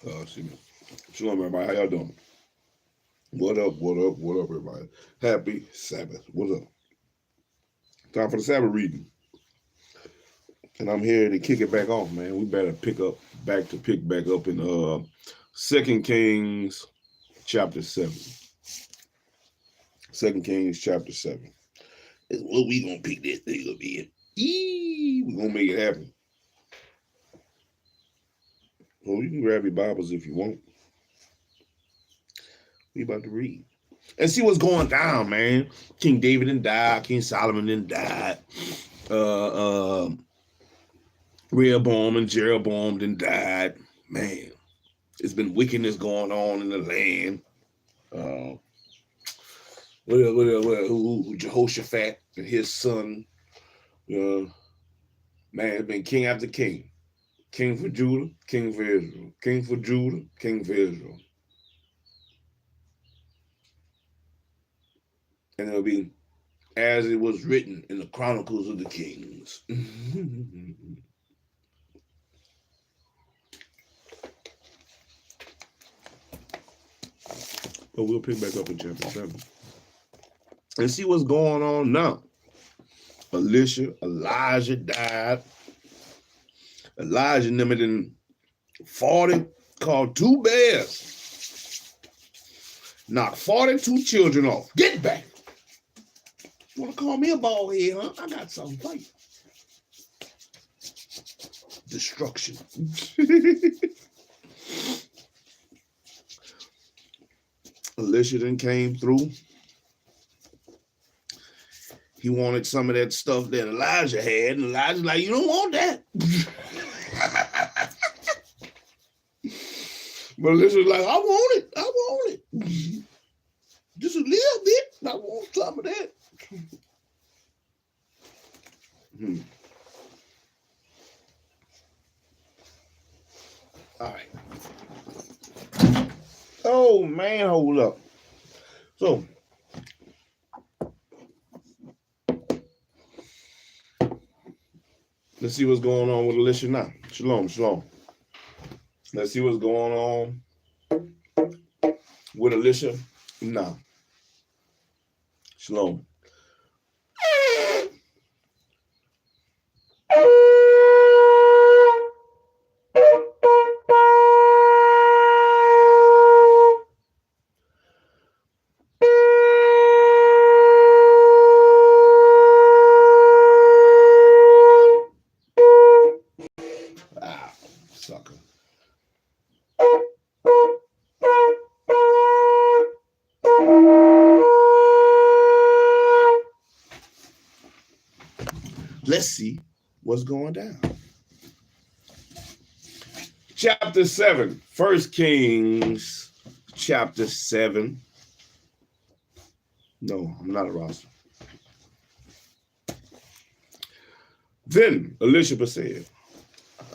Shalom, everybody. How y'all doing? What up, everybody? Happy Sabbath. What's up? Time for the Sabbath reading. And I'm here to kick it back off, man. We better pick back up in 2 Kings chapter 7. 2 Kings chapter 7. Is what we gonna pick this thing up in. We're gonna make it happen. Well, you can grab your Bibles if you want. We about to read and see what's going down, man. King David didn't die. King Solomon didn't die. Rehoboam and Jeroboam didn't die. Man, it's been wickedness going on in the land. Jehoshaphat and his son. Man, it's been king after king. King for Judah, king for Israel. King for Judah, king for Israel. And it'll be as it was written in the Chronicles of the Kings. But we'll pick back up in chapter 7 and see what's going on now. Elijah died. Elijah and them had fought him, called 2 bears. Knocked 42 children off. Get back. You want to call me a bald head, huh? I got something for you. Destruction. Elisha then came through. He wanted some of that stuff that Elijah had, and Elijah's like, you don't want that. But Elisha's like, I want it. Just a little bit. I want some of that. All right. Oh, man, hold up. So, let's see what's going on with Elisha now. Shalom. Let's see what's going on with Elisha now. Shalom. Sucker. Let's see what's going down. Chapter 7, 1 Kings, chapter 7. No, I'm not a roster. Then Elisha said,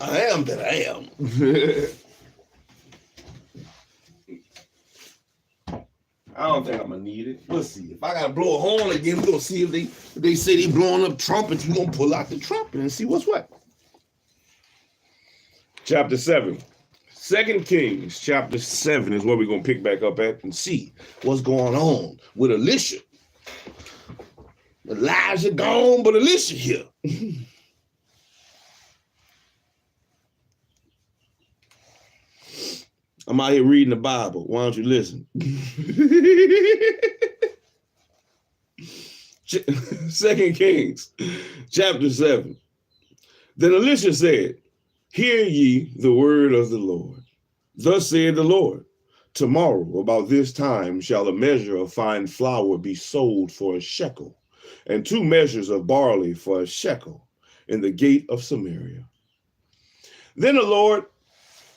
I am that I am. I don't think I'm gonna need it. We'll see. If I gotta blow a horn again, we're gonna see if they say they blowing up trumpets. We're gonna pull out the trumpet and see what's what. Chapter 7. 2 Kings, chapter 7 is where we're gonna pick back up at and see what's going on with Elisha. Elijah gone, but Elisha here. I'm out here reading the Bible. Why don't you listen? 2 Kings, chapter 7. Then Elisha said, hear ye the word of the Lord. Thus said the Lord, tomorrow about this time shall a measure of fine flour be sold for a shekel, and 2 measures of barley for a shekel in the gate of Samaria. Then the Lord,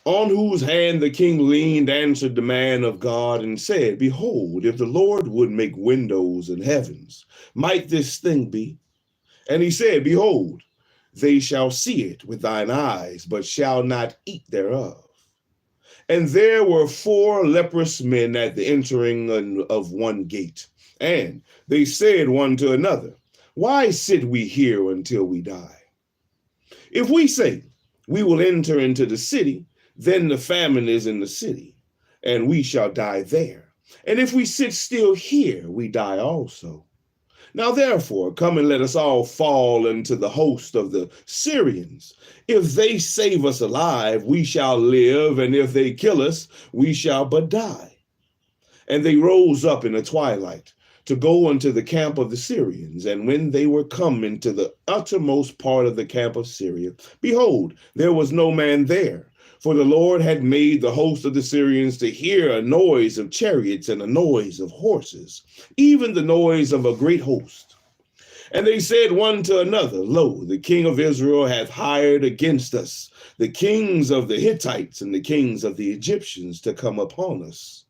on whose hand the king leaned, answered the man of God and said, behold, if the Lord would make windows in heavens, might this thing be? And he said, behold, they shall see it with thine eyes, but shall not eat thereof. And there were 4 leprous men at the entering of one gate. And they said one to another, why sit we here until we die? If we say, we will enter into the city, then the famine is in the city, and we shall die there. And if we sit still here, we die also. Now therefore, come and let us all fall into the host of the Syrians. If they save us alive, we shall live, and if they kill us, we shall but die. And they rose up in the twilight to go unto the camp of the Syrians. And when they were come into the uttermost part of the camp of Syria, behold, there was no man there. For the Lord had made the host of the Syrians to hear a noise of chariots and a noise of horses, even the noise of a great host. And they said one to another, Lo, the king of Israel hath hired against us the kings of the Hittites and the kings of the Egyptians to come upon us.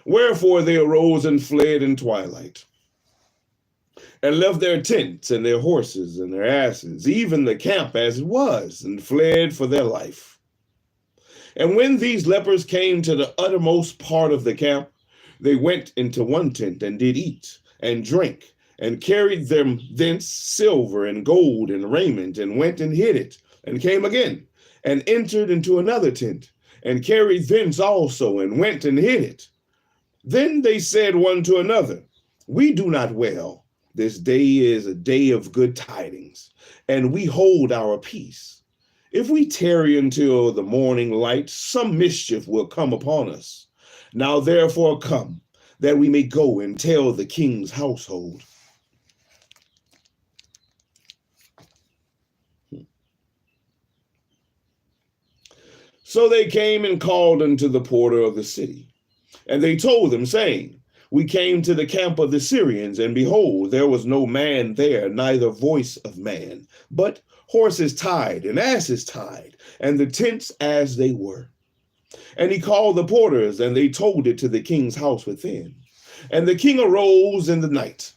Wherefore they arose and fled in twilight, and left their tents and their horses and their asses, even the camp as it was, and fled for their life. And when these lepers came to the uttermost part of the camp, they went into one tent and did eat and drink, and carried them thence silver and gold and raiment, and went and hid it, and came again, and entered into another tent, and carried thence also, and went and hid it. Then they said one to another, We do not well. This day is a day of good tidings, and we hold our peace. If we tarry until the morning light, some mischief will come upon us. Now therefore come, that we may go and tell the king's household. So they came and called unto the porter of the city. And they told them, saying, We came to the camp of the Syrians, and behold, there was no man there, neither voice of man, but horses tied and asses tied, and the tents as they were. And he called the porters, and they told it to the king's house within. And the king arose in the night,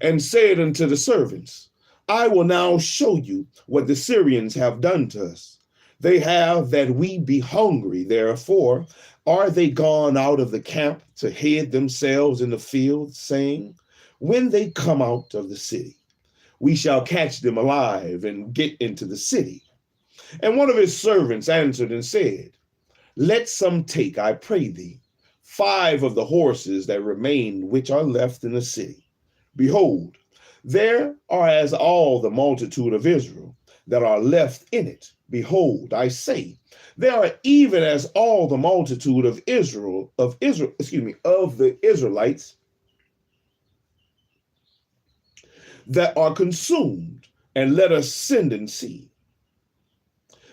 and said unto the servants, I will now show you what the Syrians have done to us. They have that we be hungry, therefore are they gone out of the camp to hide themselves in the field, saying, When they come out of the city, we shall catch them alive and get into the city. And one of his servants answered and said, Let some take, I pray thee, 5 of the horses that remain which are left in the city. Behold, there are as all the multitude of Israel that are left in it. Behold, I say, they are even as all the multitude of the Israelites that are consumed, and let us send and see.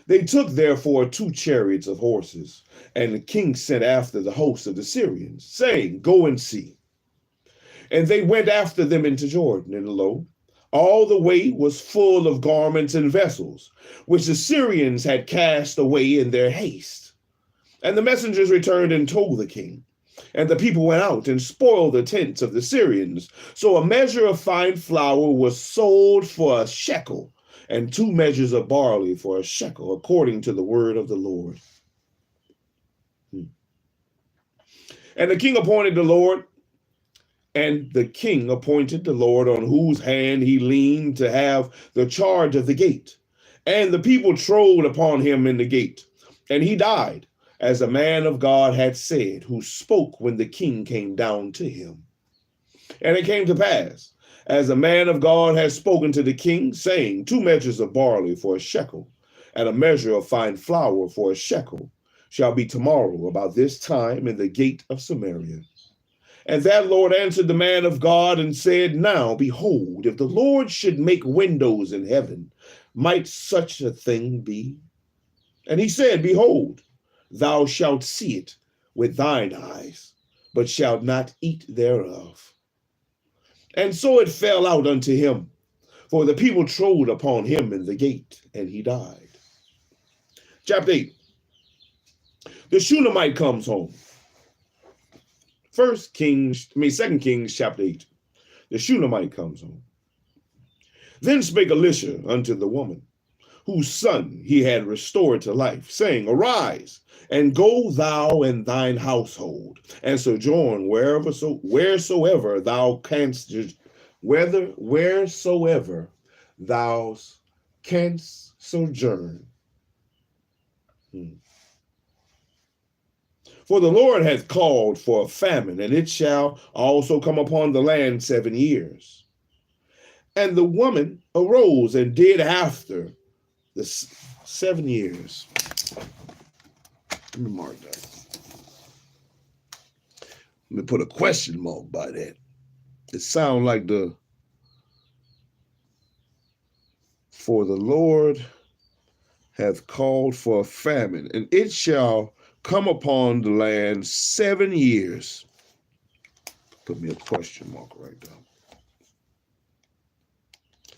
They took therefore 2 chariots of horses, and the king sent after the host of the Syrians, saying, Go and see. And they went after them into Jordan, and lo, all the way was full of garments and vessels, which the Syrians had cast away in their haste. And the messengers returned and told the king. And the people went out and spoiled the tents of the Syrians. So a measure of fine flour was sold for a shekel, and 2 measures of barley for a shekel, according to the word of the Lord. And the king appointed the Lord on whose hand he leaned to have the charge of the gate. And the people trode upon him in the gate, and he died, as a man of God had said, who spoke when the king came down to him. And it came to pass, as a man of God had spoken to the king, saying, 2 measures of barley for a shekel, and a measure of fine flour for a shekel, shall be tomorrow about this time in the gate of Samaria. And that Lord answered the man of God and said, Now, behold, if the Lord should make windows in heaven, might such a thing be? And he said, Behold, thou shalt see it with thine eyes, but shalt not eat thereof. And so it fell out unto him, for the people trode upon him in the gate, and he died. Chapter 8. The Shunammite comes home. 2 Kings chapter 8. The Shunammite comes home. Then spake Elisha unto the woman, whose son he had restored to life, saying, Arise, and go thou and thine household, and sojourn wheresoever thou canst sojourn. For the Lord hath called for a famine, and it shall also come upon the land 7 years. And the woman arose and did after the 7 years. Let me mark that. Let me put a question mark by that. It sounds like for the Lord hath called for a famine, and it shall come upon the land 7 years. Put me a question mark right there.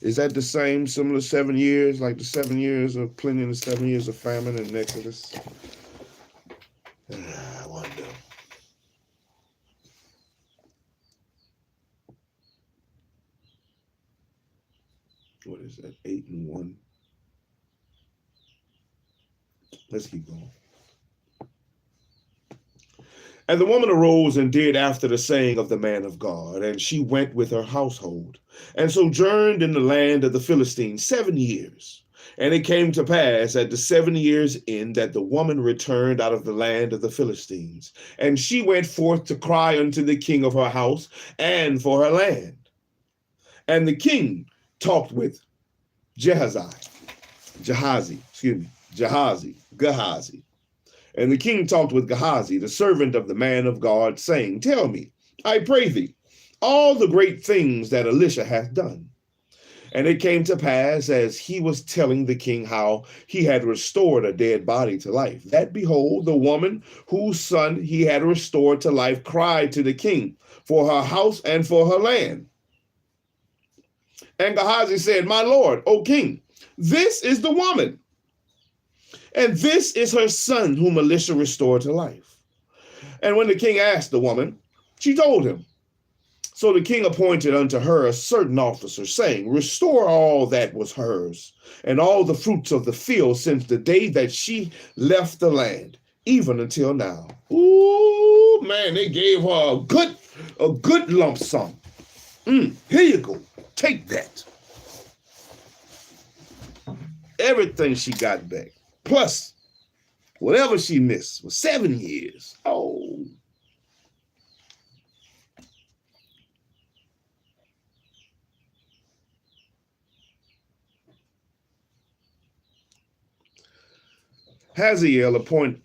Is that the same, similar 7 years, like the 7 years of plenty and the 7 years of famine in Exodus? I wonder. What is that? 8 and 1. Let's keep going. And the woman arose and did after the saying of the man of God, and she went with her household, and sojourned in the land of the Philistines 7 years. And it came to pass at the 7 years' end that the woman returned out of the land of the Philistines, and she went forth to cry unto the king of her house and for her land. And the king talked with Gehazi. And the king talked with Gehazi, the servant of the man of God, saying, Tell me, I pray thee, all the great things that Elisha hath done. And it came to pass, as he was telling the king how he had restored a dead body to life, that behold, the woman whose son he had restored to life cried to the king for her house and for her land. And Gehazi said, My lord, O king, this is the woman, and this is her son whom Elisha restored to life. And when the king asked the woman, she told him. So the king appointed unto her a certain officer, saying, Restore all that was hers, and all the fruits of the field since the day that she left the land, even until now. Ooh, man, they gave her a good lump sum. Here you go. Take that. Everything she got back, plus whatever she missed, was 7 years. Oh. Hazael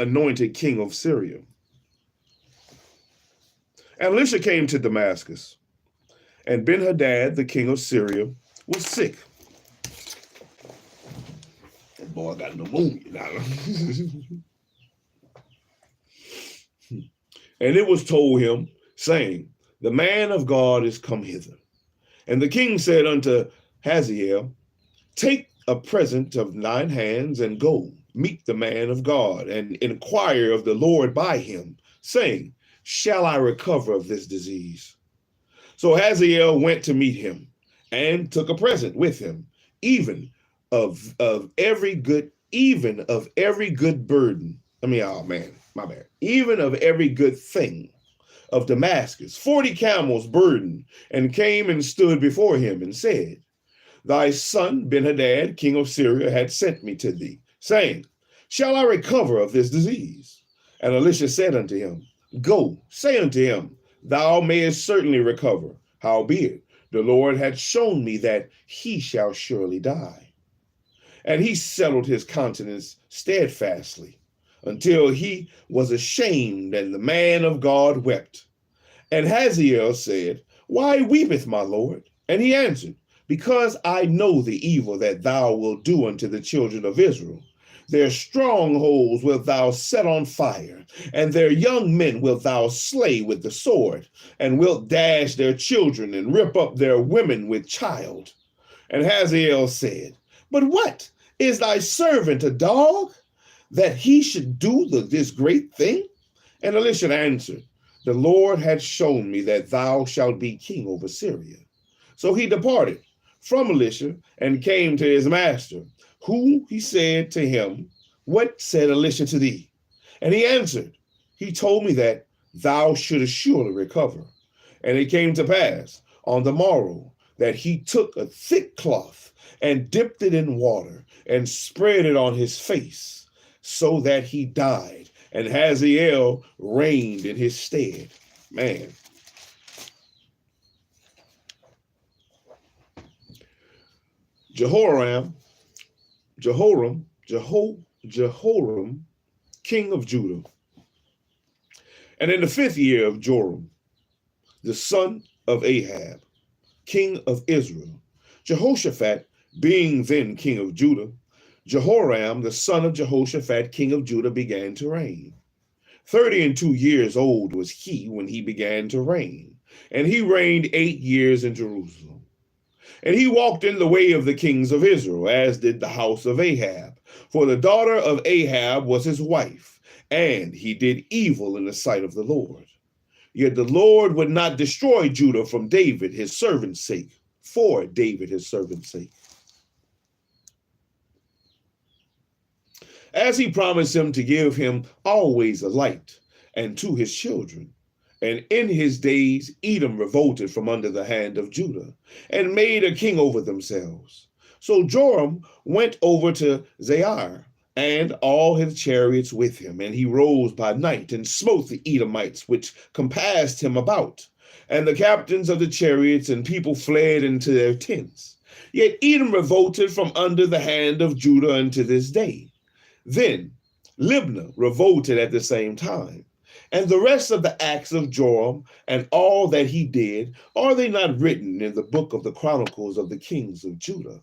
anointed king of Syria. And Elisha came to Damascus, and Ben-Hadad, the king of Syria, was sick. That boy got pneumonia now. And it was told him, saying, The man of God is come hither. And the king said unto Hazael, Take a present of 9 hands, and go meet the man of God, and inquire of the Lord by him, saying, Shall I recover of this disease? So Hazael went to meet him, and took a present with him, even of every good burden. Even of every good thing of Damascus, 40 camels burdened, and came and stood before him, and said, Thy son Ben-Hadad, king of Syria, had sent me to thee, saying, Shall I recover of this disease? And Elisha said unto him, Go, say unto him, Thou mayest certainly recover. Howbeit, the Lord had shown me that he shall surely die. And he settled his countenance steadfastly, until he was ashamed, and the man of God wept. And Hazael said, Why weepeth my Lord? And he answered, Because I know the evil that thou wilt do unto the children of Israel. Their strongholds wilt thou set on fire, and their young men wilt thou slay with the sword, and wilt dash their children, and rip up their women with child. And Hazael said, But what? Is thy servant a dog, that he should do this great thing? And Elisha answered, The Lord had shown me that thou shalt be king over Syria. So he departed from Elisha, and came to his master, who he said to him, What said Elisha to thee? And he answered, He told me that thou shouldest surely recover. And it came to pass on the morrow that he took a thick cloth, and dipped it in water, and spread it on his face, so that he died, and Hazael reigned in his stead. Man. Jehoram, king of Judah. And in the 5th year of Joram, the son of Ahab, king of Israel, Jehoshaphat being then king of Judah, Jehoram, the son of Jehoshaphat, king of Judah, began to reign. 32 years old was he when he began to reign, and he reigned 8 years in Jerusalem. And he walked in the way of the kings of Israel, as did the house of Ahab. For the daughter of Ahab was his wife, and he did evil in the sight of the Lord. Yet the Lord would not destroy Judah from David, his servant's sake, for David, his servant's sake. As he promised him to give him always a light, and to his children. And in his days, Edom revolted from under the hand of Judah, and made a king over themselves. So Joram went over to Zair, and all his chariots with him, and he rose by night, and smote the Edomites, which compassed him about. And the captains of the chariots and people fled into their tents. Yet Edom revolted from under the hand of Judah unto this day. Then Libnah revolted at the same time. And the rest of the acts of Joram and all that he did, are they not written in the book of the Chronicles of the kings of Judah?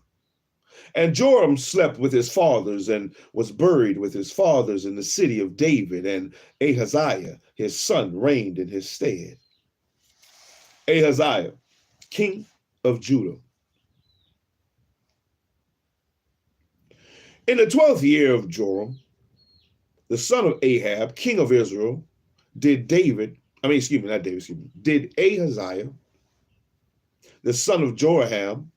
And Joram slept with his fathers and was buried with his fathers in the city of David, and Ahaziah, his son, reigned in his stead. Ahaziah, king of Judah. In the 12th year of Joram, the son of Ahab, king of Israel, did Ahaziah, the son of Joram,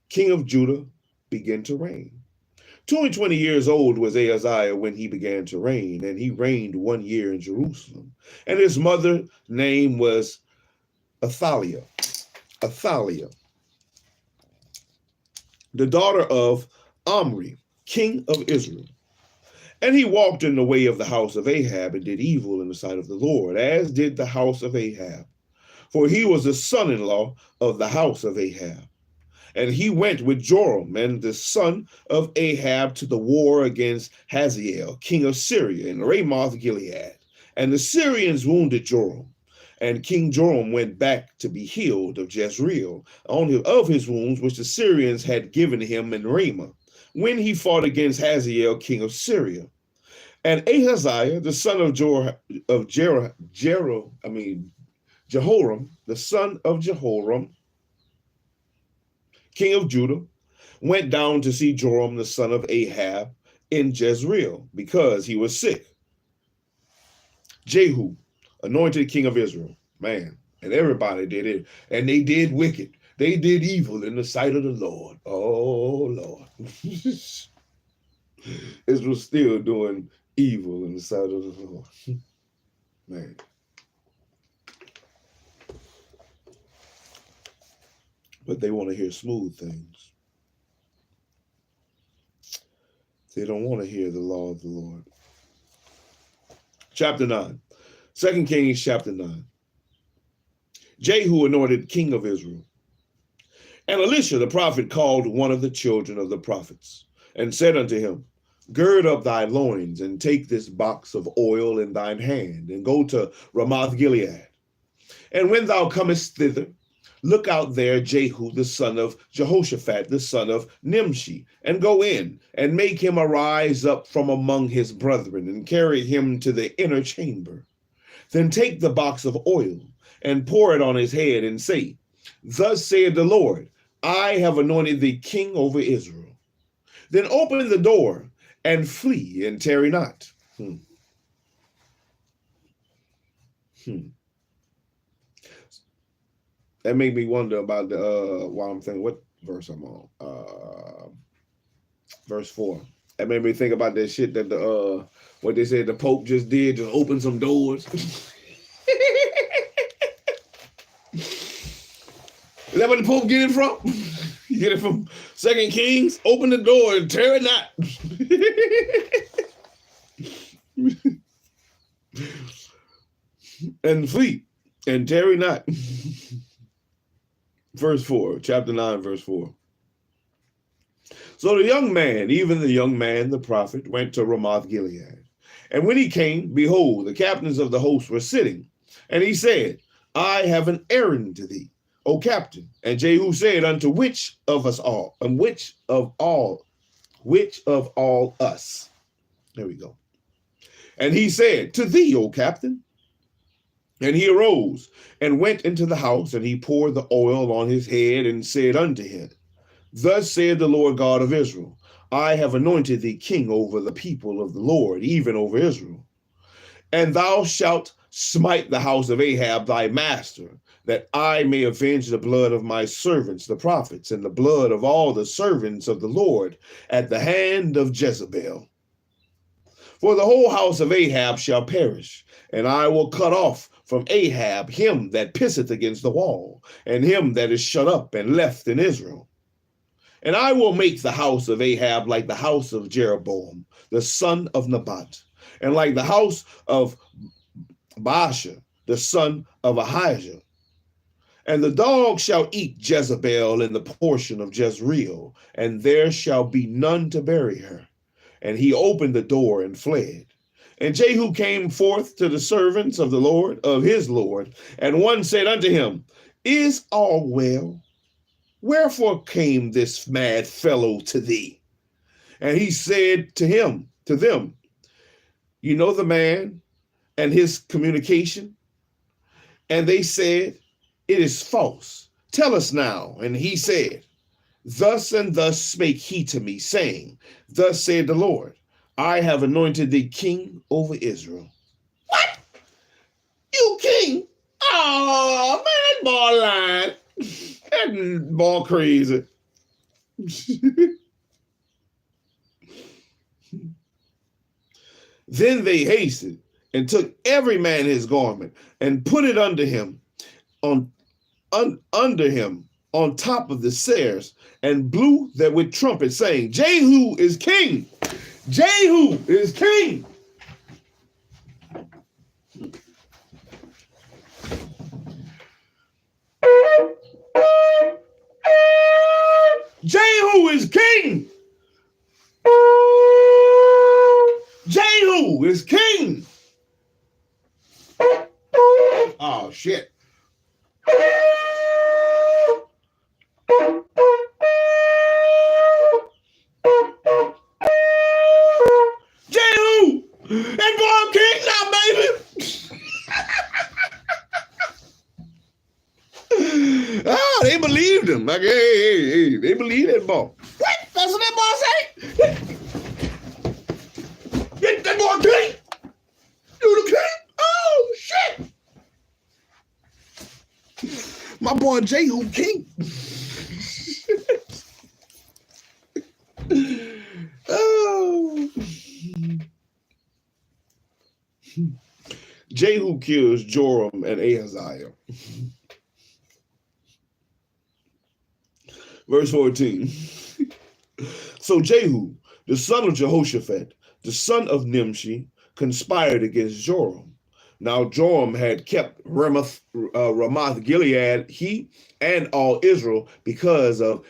king of Judah, begin to reign. 20 years old was Ahaziah when he began to reign, and he reigned 1 year in Jerusalem. And his mother's name was Athaliah, the daughter of Omri, king of Israel. And he walked in the way of the house of Ahab, and did evil in the sight of the Lord, as did the house of Ahab. For he was the son-in-law of the house of Ahab. And he went with Joram and the son of Ahab to the war against Hazael, king of Syria, in Ramoth Gilead. And the Syrians wounded Joram. And King Joram went back to be healed of Jezreel, of his wounds which the Syrians had given him in Ramah, when he fought against Hazael, king of Syria. And Ahaziah, the son of Jehoram, the son of Jehoram, king of Judah, went down to see Joram, the son of Ahab, in Jezreel, because he was sick. Jehu, anointed king of Israel, man, and everybody did it, and they did wicked. They did evil in the sight of the Lord. Oh, Lord. Israel still doing evil in the sight of the Lord. Man. But they want to hear smooth things. They don't want to hear the law of the Lord. Chapter 9. 2 Kings chapter 9. Jehu anointed king of Israel. And Elisha the prophet called one of the children of the prophets, and said unto him, Gird up thy loins, and take this box of oil in thine hand, and go to Ramoth Gilead. And when thou comest thither, look out there Jehu the son of Jehoshaphat, the son of Nimshi, and go in, and make him arise up from among his brethren, and carry him to the inner chamber. Then take the box of oil, and pour it on his head, and say, Thus saith the Lord, I have anointed thee king over Israel. Then open the door, and flee, and tarry not. That made me wonder about the, while I'm thinking, what verse I'm on? Verse 4. That made me think about that shit that what they said the Pope just did, just open some doors. Is that where the Pope get it from? You get it from 2 Kings? Open the door and tear it not. and flee, and tarry not. Verse 4, chapter 9, verse 4. So the young man, even the young man, the prophet, went to Ramoth Gilead. And when he came, behold, the captains of the host were sitting. And he said, I have an errand to thee, O captain. And Jehu said, unto which of us all, and which of all us? There we go. And he said, to thee, O captain. And he arose and went into the house, and he poured the oil on his head and said unto him, thus said the Lord God of Israel, I have anointed thee king over the people of the Lord, even over Israel. And thou shalt smite the house of Ahab thy master, that I may avenge the blood of my servants, the prophets, and the blood of all the servants of the Lord at the hand of Jezebel. For the whole house of Ahab shall perish, and I will cut off from Ahab him that pisseth against the wall, and him that is shut up and left in Israel. And I will make the house of Ahab like the house of Jeroboam, the son of Nebat, and like the house of Baasha, the son of Ahijah. And the dog shall eat Jezebel in the portion of Jezreel, and there shall be none to bury her. And he opened the door and fled. And Jehu came forth to the servants of the Lord, of his Lord, and one said unto him, is all well? Wherefore came this mad fellow to thee? And he said to them, you know the man and his communication? And they said, it is false. Tell us now. And he said, thus and thus spake he to me, saying, thus said the Lord, I have anointed thee king over Israel. What? You king? Oh, man, that boy lying. That boy crazy. Then they hasted and took every man his garment and put it under him on top of the stairs, and blew that with trumpets, saying, Jehu is king. Jehu is king. Jehu is king. Jehu is king. Oh, shit. Jehu! That boy king now, baby! Oh, they believed him. Like, hey, they believe that boy. What? That's what that boy say? Get that boy king! You the king? Oh, shit! My boy Jehu king. Oh. Jehu kills Joram and Ahaziah. Verse 14. So Jehu, the son of Jehoshaphat, the son of Nimshi, conspired against Joram. Now Joram had kept Ramoth Gilead, he and all Israel, because of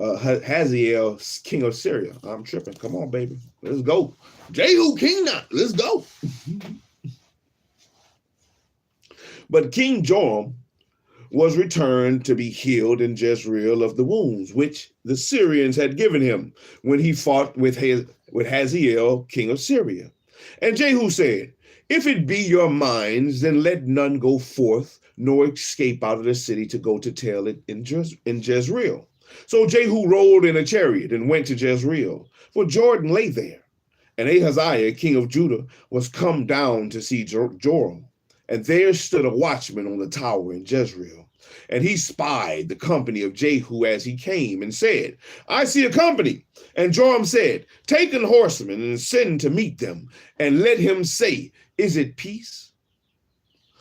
Hazael, king of Syria. I'm tripping. Come on, baby. Let's go. Jehu king now. Let's go. But King Joram was returned to be healed in Jezreel of the wounds which the Syrians had given him when he fought with Hazael, king of Syria. And Jehu said, if it be your minds, then let none go forth, nor escape out of the city to go to tell it in Jezreel. So Jehu rode in a chariot and went to Jezreel, for Jordan lay there. And Ahaziah, king of Judah, was come down to see Joram. And there stood a watchman on the tower in Jezreel. And he spied the company of Jehu as he came and said, I see a company. And Joram said, take an horseman and send to meet them, and let him say, is it peace?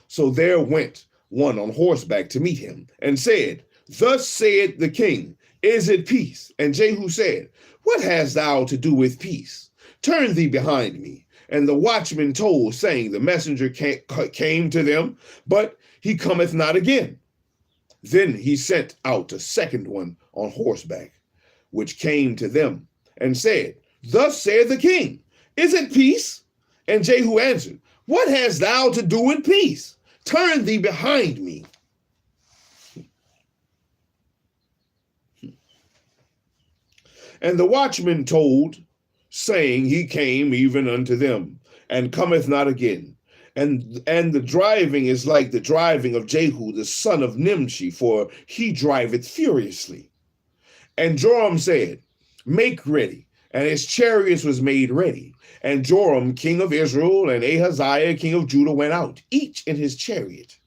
So there went one on horseback to meet him and said, thus said the king, is it peace? And Jehu said, what hast thou to do with peace? Turn thee behind me. And the watchman told, saying, the messenger came to them, but he cometh not again. Then he sent out a second one on horseback, which came to them, and said, thus saith the king, is it peace? And Jehu answered, what hast thou to do with peace? Turn thee behind me. And the watchman told, saying, he came even unto them, and cometh not again. And the driving is like the driving of Jehu, the son of Nimshi, for he driveth furiously. And Joram said, make ready. And his chariots was made ready. And Joram, king of Israel, and Ahaziah, king of Judah, went out, each in his chariot.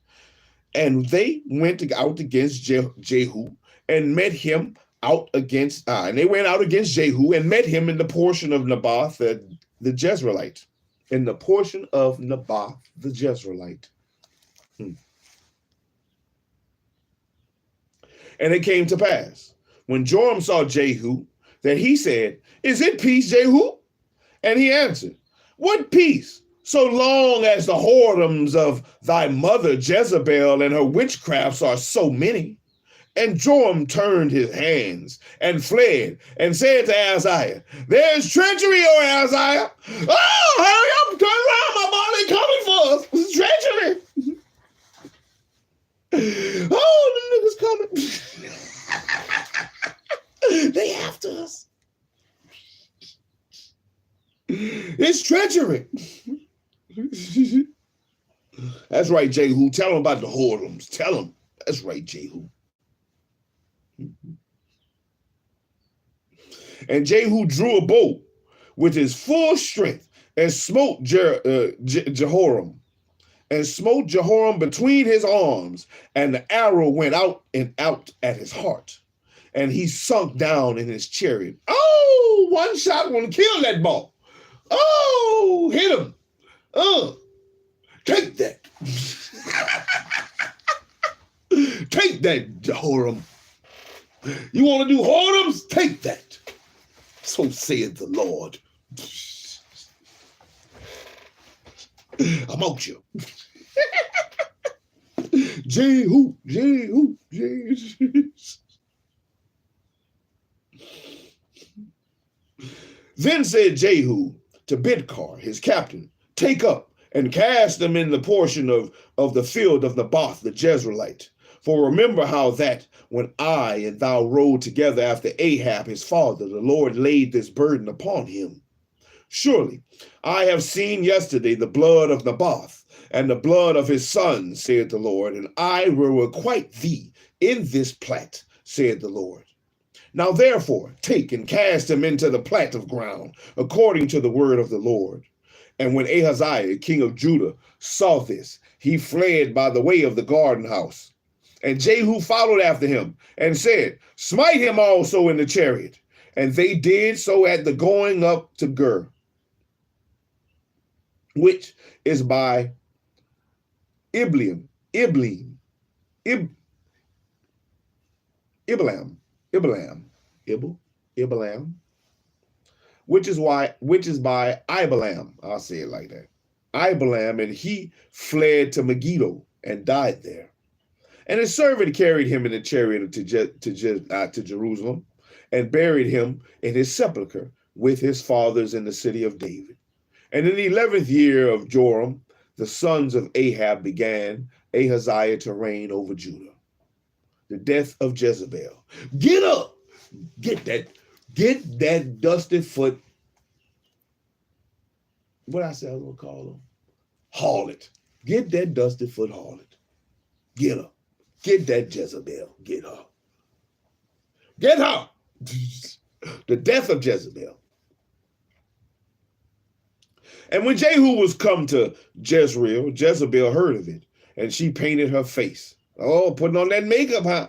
And they went out against Jehu, and met him out against, and they went out against Jehu, and met him in the portion of Naboth, the Jezreelite. In the portion of Naboth, the Jezreelite. And it came to pass, when Joram saw Jehu, that he said, is it peace, Jehu? And he answered, what peace? So long as the whoredoms of thy mother Jezebel and her witchcrafts are so many. And Joram turned his hands and fled and said to Ahaziah, there's treachery, O Ahaziah. Oh, hurry up, turn around, my body coming for us. Treachery. Oh, the niggas coming. They after us. It's treachery. That's right, Jehu. Tell them about the whoredoms. Tell them. That's right, Jehu. And Jehu drew a bow with his full strength and smote Jehoram, and smote Jehoram between his arms, and the arrow went out and out at his heart, and he sunk down in his chariot. Oh, one shot won't kill that ball. Oh, hit him. Take that. Take that, Jehoram. You want to do whoredoms? Take that. So saith the Lord. I'm out you. Jehu, Jehu, Jehu. Then said Jehu to Bidkar, his captain, take up and cast them in the portion of the field of Naboth the Jezreelite. For remember how that when I and thou rode together after Ahab his father, the Lord laid this burden upon him. Surely I have seen yesterday the blood of Naboth and the blood of his sons, saith the Lord, and I will requite thee in this plat, saith the Lord. Now therefore take and cast him into the plat of ground, according to the word of the Lord. And when Ahaziah, king of Judah, saw this, he fled by the way of the garden house. And Jehu followed after him and said, smite him also in the chariot. And they did so at the going up to Gur, which is by Ibleam, which is by Ibalam. I'll say it like that. Ibalam, and he fled to Megiddo and died there. And his servant carried him in a chariot to Jerusalem and buried him in his sepulchre with his fathers in the city of David. And in the 11th year of Joram, the sons of Ahab began Ahaziah to reign over Judah. The death of Jezebel. Get up, get that dusty foot. What I said I was gonna call him? Harlot. Get that dusty foot harlot. Get her. Get that Jezebel. Get her. Get her. The death of Jezebel. And when Jehu was come to Jezreel, Jezebel heard of it, and she painted her face. Oh, putting on that makeup, huh?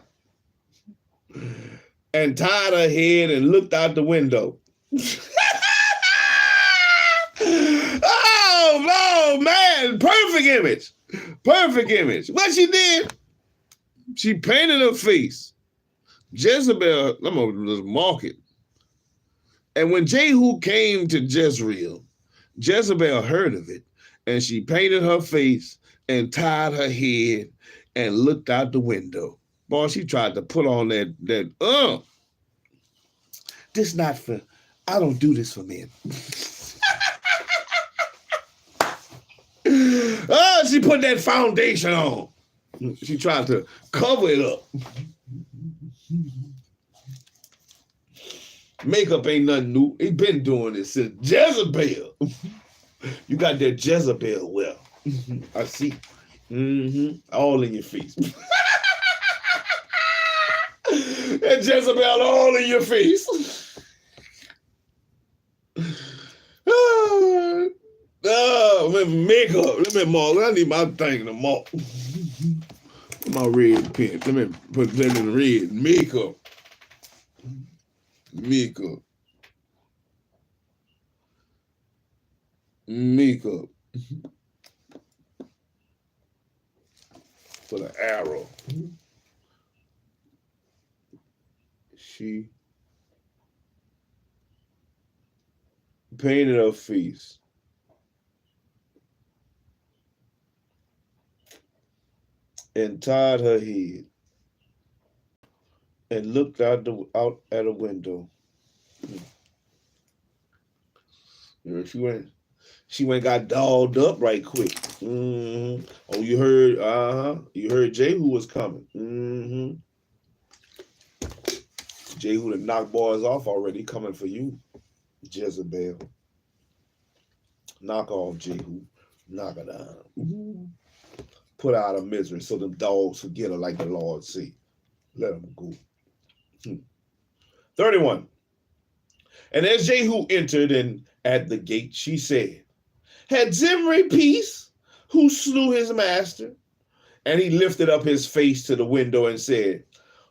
And tied her head and looked out the window. Oh, man, perfect image. Perfect image. What she did? She painted her face. Jezebel, I'm going to mark it. And when Jehu came to Jezreel, Jezebel heard of it, and she painted her face and tied her head and looked out the window. Boy, she tried to put on this not for, I don't do this for men. She put that foundation on. She tried to cover it up. Makeup ain't nothing new. He been doing this since Jezebel. You got that Jezebel well. I see. All in your face. That Jezebel all in your face. Makeup. Let me mark. I need my thing to mark. My red pen. Let me put that in red. Makeup. For the arrow. She painted her face. And tied her head and looked out at a window. She went got dolled up right quick. Oh, you heard Jehu was coming. Jehu to knock boys off already, coming for you, Jezebel. Knock off Jehu. Knock her down. Put out of misery so them dogs forget her like the Lord say. Let them go. 31. And as Jehu entered and at the gate, she said, had Zimri peace, who slew his master? And he lifted up his face to the window and said,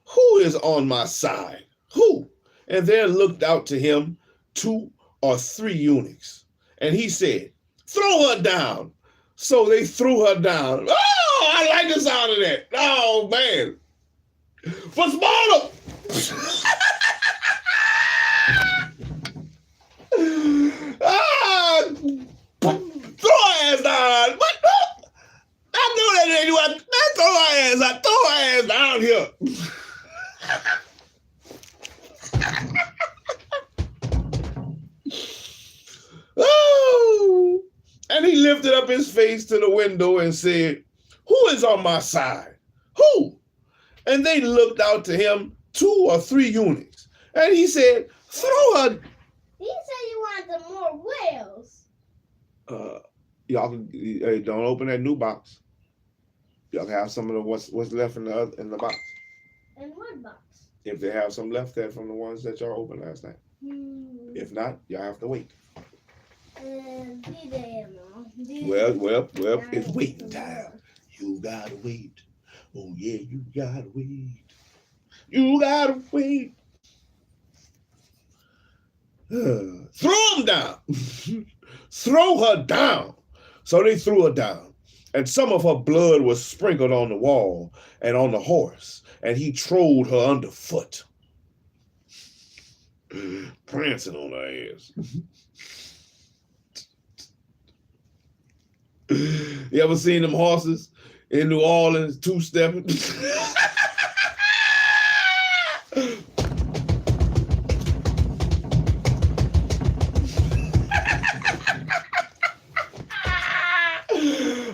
who is on my side? Who? And there looked out to him 2 or 3 eunuchs. And he said, throw her down. So they threw her down. Oh, I like the sound of that. Oh, man. For smaller. Throw her ass down. What? I know that ain't what. Throw her ass out. Throw her ass down here. Oh. And he lifted up his face to the window and said, who is on my side? Who? And they looked out to him 2 or 3 eunuchs. And he said, throw her. He said you wanted some more whales. Y'all can don't open that new box. Y'all can have some of the what's left in the box. In what box? If they have some left there from the ones that y'all opened last night. If not, y'all have to wait. Well, it's waiting time. You gotta wait. Oh yeah, you gotta wait. You gotta wait. Throw them down. Throw her down. So they threw her down. And some of her blood was sprinkled on the wall and on the horse. And he trod her underfoot. Prancing on her ass. You ever seen them horses in New Orleans two-stepping?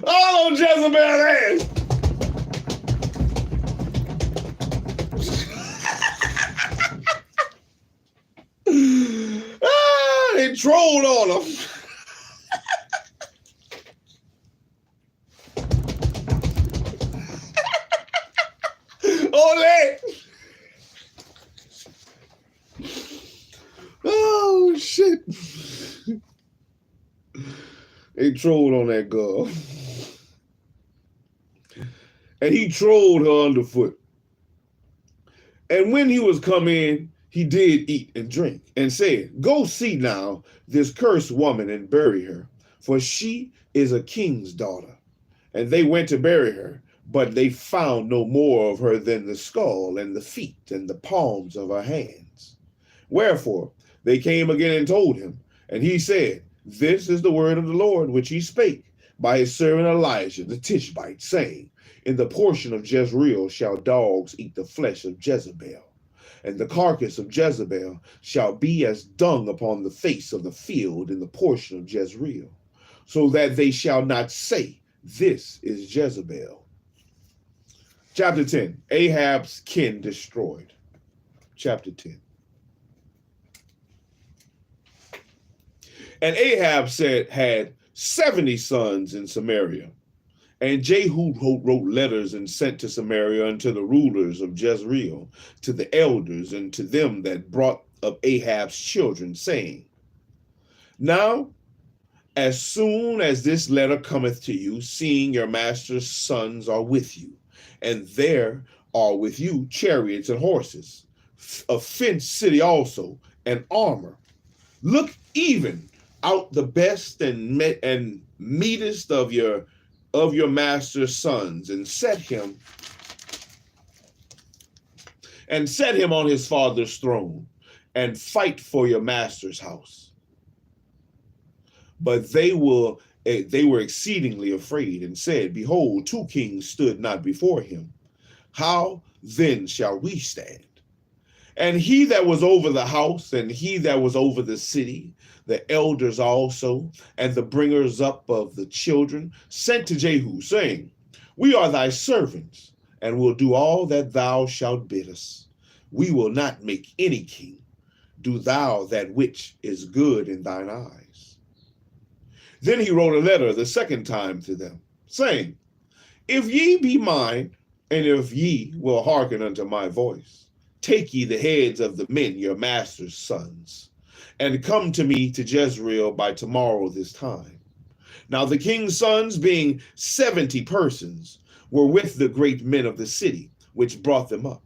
Oh, Jezebel ass. They trolled on them. Oh, shit. They trolled on that girl. And he trolled her underfoot. And when he was come in, he did eat and drink and said, go see now this cursed woman and bury her, for she is a king's daughter. And they went to bury her, but they found no more of her than the skull and the feet and the palms of her hands. Wherefore they came again and told him, and he said, This is the word of the Lord which he spake by his servant Elijah the Tishbite, saying, in the portion of Jezreel shall dogs eat the flesh of Jezebel, and the carcass of Jezebel shall be as dung upon the face of the field in the portion of Jezreel, so that they shall not say, this is Jezebel. Chapter 10, Ahab's kin destroyed. Chapter 10. And Ahab had 70 sons in Samaria. And Jehu wrote letters and sent to Samaria unto the rulers of Jezreel, to the elders, and to them that brought up Ahab's children, saying, now, as soon as this letter cometh to you, seeing your master's sons are with you, and there are with you chariots and horses, a fenced city also, and armor, look even out the best and meetest of your master's sons, and set him on his father's throne, and fight for your master's house. But they were exceedingly afraid, and said, behold, 2 kings stood not before him. How then shall we stand? And he that was over the house, and he that was over the city, the elders also, and the bringers up of the children, sent to Jehu, saying, we are thy servants, and will do all that thou shalt bid us. We will not make any king. Do thou that which is good in thine eyes. Then he wrote a letter the second time to them, saying, if ye be mine, and if ye will hearken unto my voice, take ye the heads of the men, your master's sons, and come to me to Jezreel by tomorrow this time. Now the king's sons, being 70 persons, were with the great men of the city, which brought them up.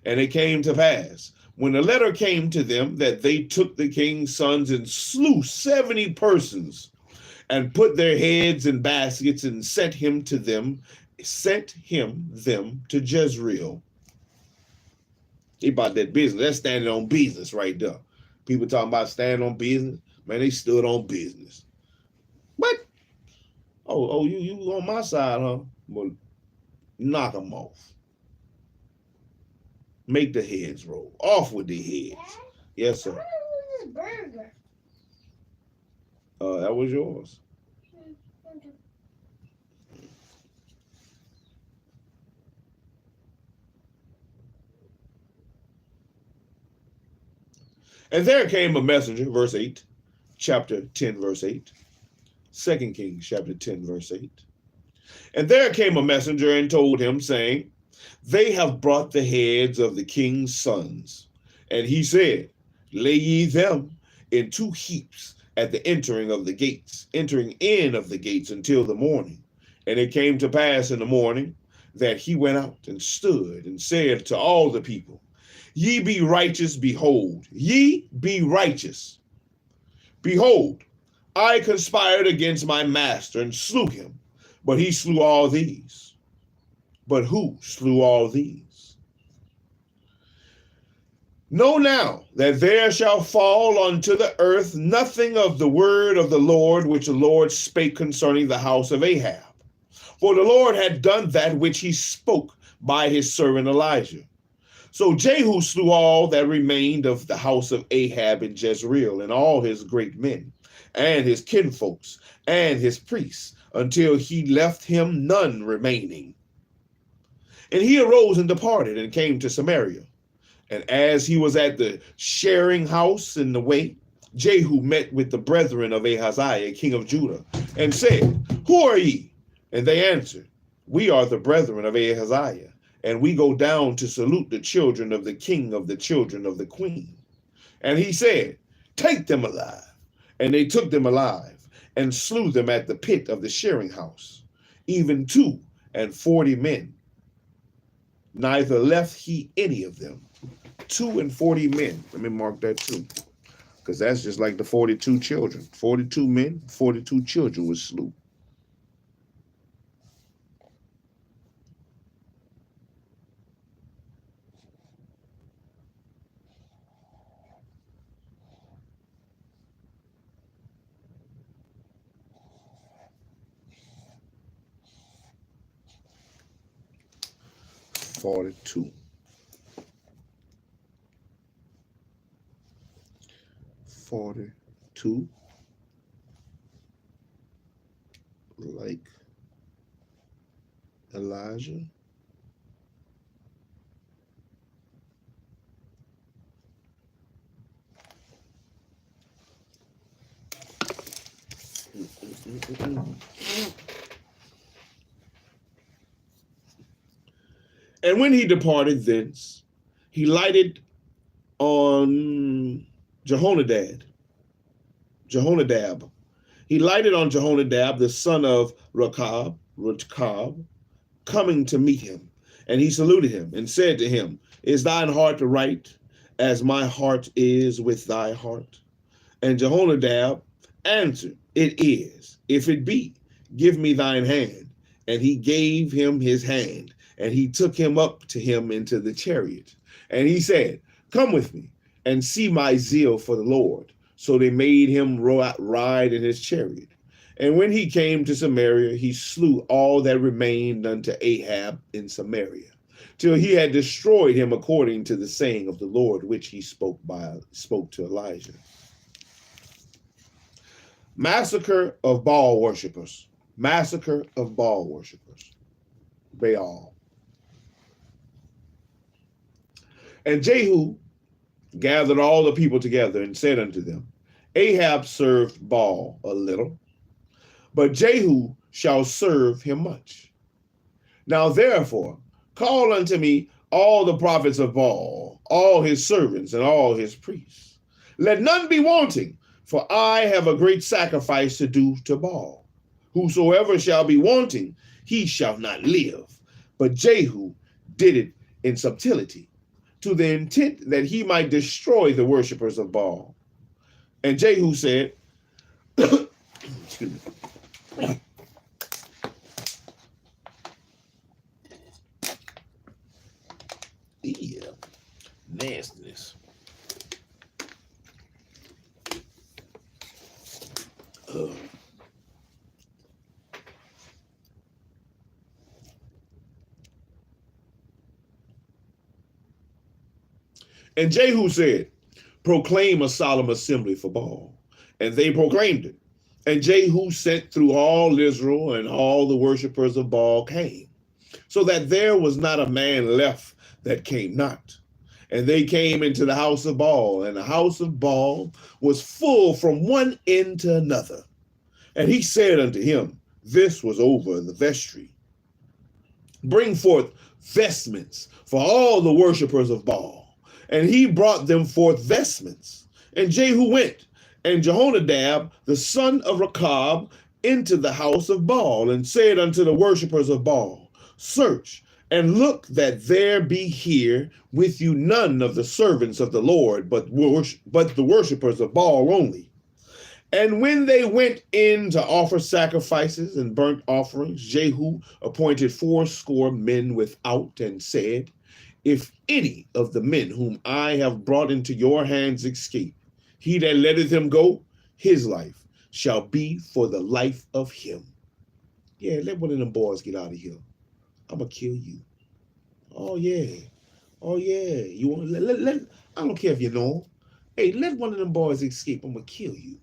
And it came to pass, when the letter came to them, that they took the king's sons and slew 70 persons, and put their heads in baskets, and sent him them to Jezreel. He about that business. That's standing on business right there. People talking about standing on business. Man, they stood on business. What? Oh, you on my side, huh? Well, knock them off. Make the heads roll. Off with the heads. Dad, Yes, sir. I want to lose this burger. That was yours. Okay. And there came a messenger, verse 8, chapter 10, verse 8. 2 Kings, chapter 10, verse 8. And there came a messenger and told him, saying, they have brought the heads of the king's sons. And he said, lay ye them in 2 heaps at the entering in of the gates until the morning. And it came to pass in the morning that he went out and stood and said to all the people, ye be righteous, behold, ye be righteous. Behold, I conspired against my master and slew him, but he slew all these. But who slew all these? Know now that there shall fall unto the earth nothing of the word of the Lord which the Lord spake concerning the house of Ahab. For the Lord had done that which he spoke by his servant Elijah. So Jehu slew all that remained of the house of Ahab in Jezreel, and all his great men, and his kinfolks, and his priests, until he left him none remaining. And he arose and departed, and came to Samaria. And as he was at the sharing house in the way, Jehu met with the brethren of Ahaziah, king of Judah, and said, who are ye? And they answered, we are the brethren of Ahaziah, and we go down to salute the children of the king of the children of the queen. And he said, take them alive. And they took them alive, and slew them at the pit of the shearing house, even 42 men. Neither left he any of them. 42 men. Let me mark that too, because that's just like the 42 children. 42 men, 42 children was slew. 42. 42. Like Elijah. And when he departed thence, he lighted on Jehonadab. He lighted on Jehonadab, the son of Rechab, coming to meet him. And he saluted him and said to him, Is thine heart right, as my heart is with thy heart? And Jehonadab answered, It is. If it be, give me thine hand. And he gave him his hand, and he took him up to him into the chariot. And he said, Come with me, and see my zeal for the Lord. So they made him ride in his chariot. And when he came to Samaria, he slew all that remained unto Ahab in Samaria, till he had destroyed him according to the saying of the Lord, which he spoke to Elijah. Massacre of Baal worshippers. Massacre of Baal worshippers. Baal. And Jehu gathered all the people together and said unto them, Ahab served Baal a little, but Jehu shall serve him much. Now therefore, call unto me all the prophets of Baal, all his servants and all his priests. Let none be wanting, for I have a great sacrifice to do to Baal. Whosoever shall be wanting, he shall not live. But Jehu did it in subtlety, to the intent that he might destroy the worshipers of Baal. And Jehu said, excuse me. Yeah, nastiness. And Jehu said, Proclaim a solemn assembly for Baal. And they proclaimed it. And Jehu sent through all Israel, and all the worshipers of Baal came, so that there was not a man left that came not. And they came into the house of Baal, and the house of Baal was full from one end to another. And he said unto him, This was over the vestry. Bring forth vestments for all the worshipers of Baal. And he brought them forth vestments. And Jehu went, and Jehonadab, the son of Rechab, into the house of Baal, and said unto the worshipers of Baal, Search, and look that there be here with you none of the servants of the Lord, but the worshipers of Baal only. And when they went in to offer sacrifices and burnt offerings, Jehu appointed 80 men without, and said, If any of the men whom I have brought into your hands escape, he that letteth him go, his life shall be for the life of him. Yeah, let one of them boys get out of here. I'm going to kill you. Oh, yeah. Oh, yeah. You want I don't care if you know. Hey, let one of them boys escape. I'm going to kill you.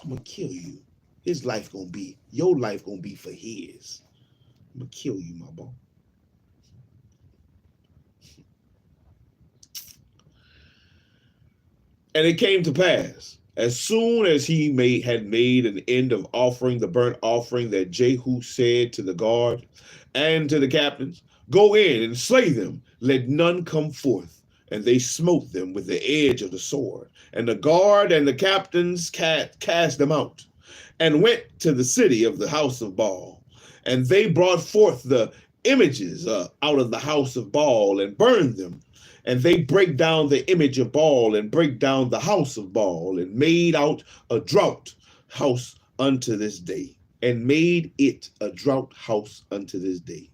I'm going to kill you. His life going to be, your life going to be for his. I'm going to kill you, my boy. And it came to pass, as soon as he had made an end of offering the burnt offering, that Jehu said to the guard and to the captains, Go in and slay them, let none come forth. And they smote them with the edge of the sword. And the guard and the captains cast them out, and went to the city of the house of Baal. And they brought forth the images out of the house of Baal, and burned them. And they break down the image of Baal, and break down the house of Baal, and made out a draught house unto this day, and made it a draught house unto this day.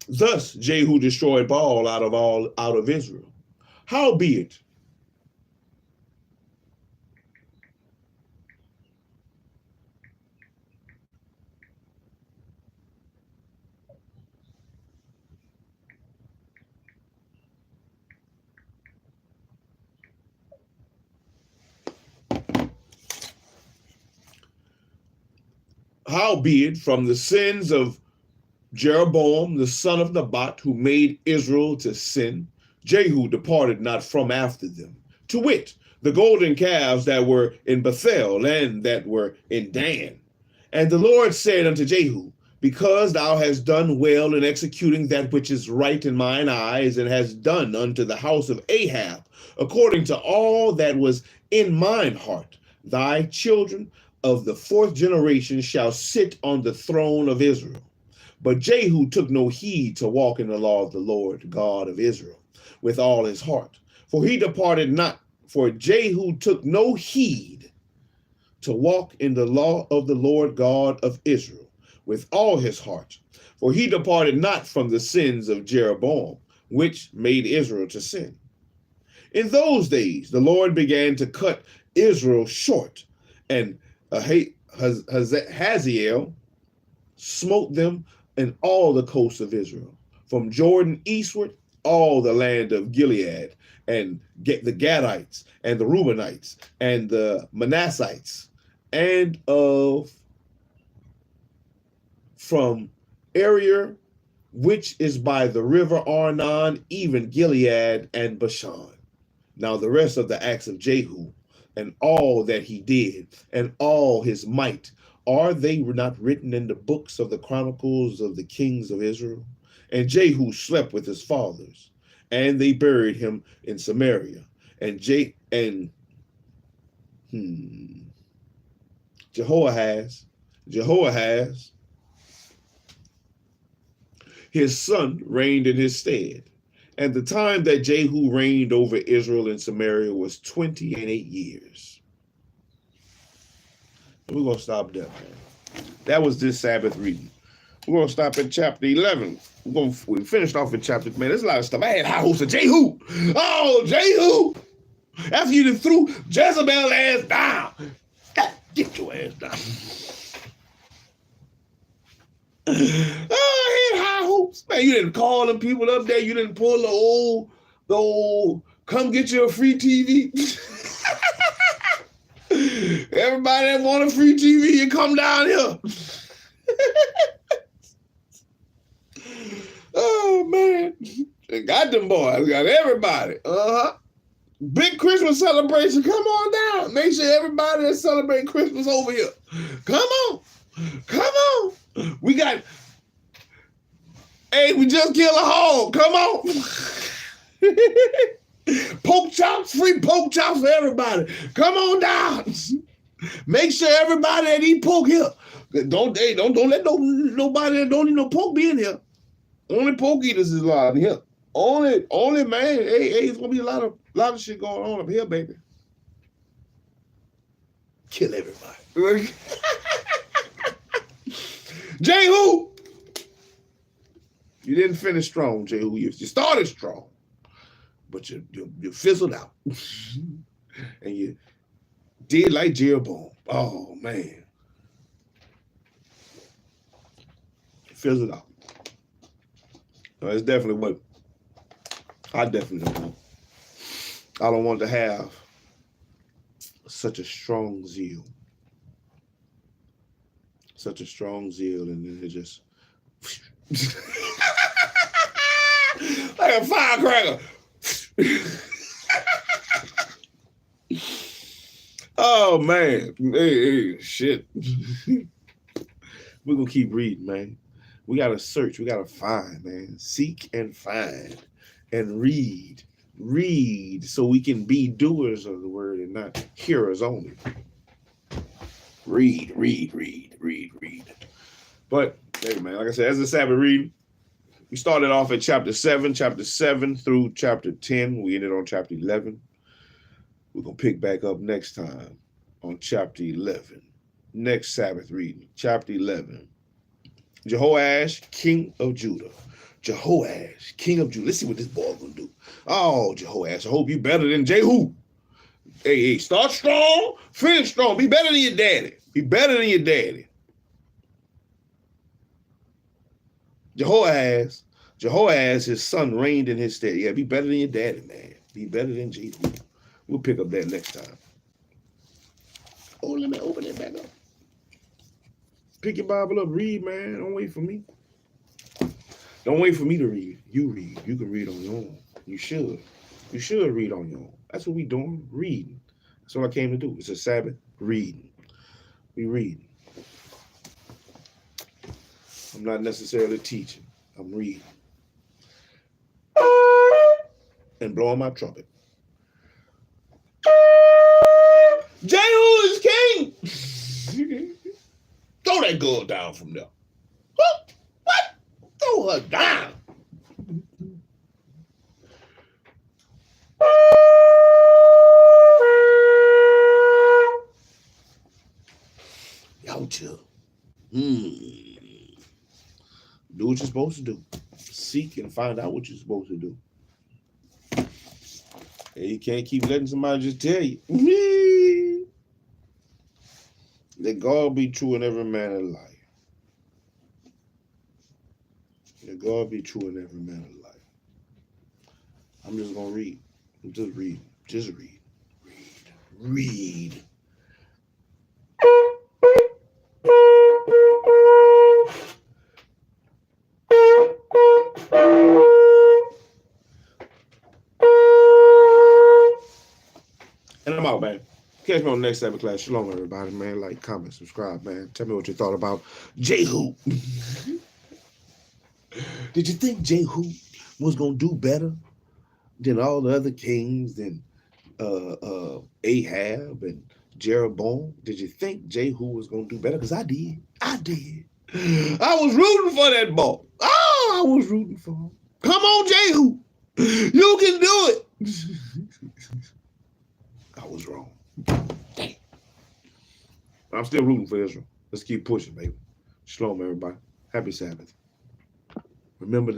Thus Jehu destroyed Baal out of Israel. Howbeit, from the sins of Jeroboam, the son of Nebat, who made Israel to sin, Jehu departed not from after them. To wit, the golden calves that were in Bethel and that were in Dan. And the Lord said unto Jehu, because thou hast done well in executing that which is right in mine eyes, and hast done unto the house of Ahab, according to all that was in mine heart, thy children of the fourth generation shall sit on the throne of Israel. But Jehu took no heed to walk in the law of the Lord God of Israel with all his heart. For he departed not, for Jehu took no heed to walk in the law of the Lord God of Israel with all his heart. For he departed not from the sins of Jeroboam, which made Israel to sin. In those days, the Lord began to cut Israel short, and Hazael smote them in all the coasts of Israel, from Jordan eastward, all the land of Gilead, and the Gadites, and the Reubenites, and the Manassites, and from Arier, which is by the river Arnon, even Gilead and Bashan. Now the rest of the acts of Jehu, and all that he did, and all his might, are they not written in the books of the chronicles of the kings of Israel? And Jehu slept with his fathers, and they buried him in Samaria. And Jehoahaz, his son, reigned in his stead. And the time that Jehu reigned over Israel in Samaria was 28 years. We're going to stop there, man. That was this Sabbath reading. We're going to stop at chapter 11. We finished off in chapter, man, there's a lot of stuff. I had high hopes of Jehu. Oh, Jehu. After you done threw Jezebel ass down. Get your ass down. Oh, I had high hopes. Man, you didn't call them people up there. You didn't pull the old come get you a free TV. Everybody that want a free TV, you come down here. Oh, man. They got them boys. Got everybody. Big Christmas celebration. Come on down. Make sure everybody that celebrate Christmas over here. Come on. Come on. We got, hey, we just killed a hog. Come on. Pork chops, free pork chops for everybody. Come on down. Make sure everybody that eat pork here. Don't let nobody that don't eat no pork be in here. Only pork eaters is allowed in here. Only man. Hey, it's gonna be a lot of shit going on up here, baby. Kill everybody. Jehu, you didn't finish strong, Jehu. You started strong, but you fizzled out, and you did like Jeroboam. Oh man, fizzled out. No, it's definitely what I definitely don't want. I don't want to have such a strong zeal. Such a strong zeal, and then it just like a firecracker. Oh man, hey, shit. We're gonna keep reading, man. We gotta search, we gotta find, man. Seek and find and read, so we can be doers of the word and not hearers only. Read. But, hey, man, like I said, as a Sabbath reading, we started off at chapter 7 through chapter 10. We ended on chapter 11. We're going to pick back up next time on chapter 11. Next Sabbath reading, chapter 11. Jehoash, king of Judah, Jehoash, king of Judah. Let's see what this boy gonna do. Oh, Jehoash, I hope you better than Jehu. Hey, start strong, finish strong. Be better than your daddy. Be better than your daddy. Jehoash, his son, reigned in his stead. Yeah, be better than your daddy, man. Be better than Jehu. We'll pick up that next time. Oh, let me open it back up. Pick your Bible up, read, man. Don't wait for me. Don't wait for me to read. You read. You can read on your own. You should. You should read on your own. That's what we doing, reading. That's what I came to do. It's a Sabbath reading. We reading. I'm not necessarily teaching. I'm reading. And blowing my trumpet. Jehu is king. Throw that girl down from there. What? Throw her down. Y'all chill. Do what you're supposed to do. Seek and find out what you're supposed to do. And you can't keep letting somebody just tell you. Let God be true and every man a liar. Let God be true and every man a liar. I'm just going to read. Just read. Just read. Read. And I'm out, man. Catch me on the next Sabbath class. Shalom, everybody, man. Like, comment, subscribe, man. Tell me what you thought about Jehu. Did you think Jehu was going to do better than all the other kings, than Ahab and Jeroboam? Did you think Jehu was going to do better? Because I did. I was rooting for that boy. Oh, I was rooting for him. Come on, Jehu. You can do it. I was wrong. Damn. I'm still rooting for Israel. Let's keep pushing, baby. Shalom, everybody. Happy Sabbath. Remember to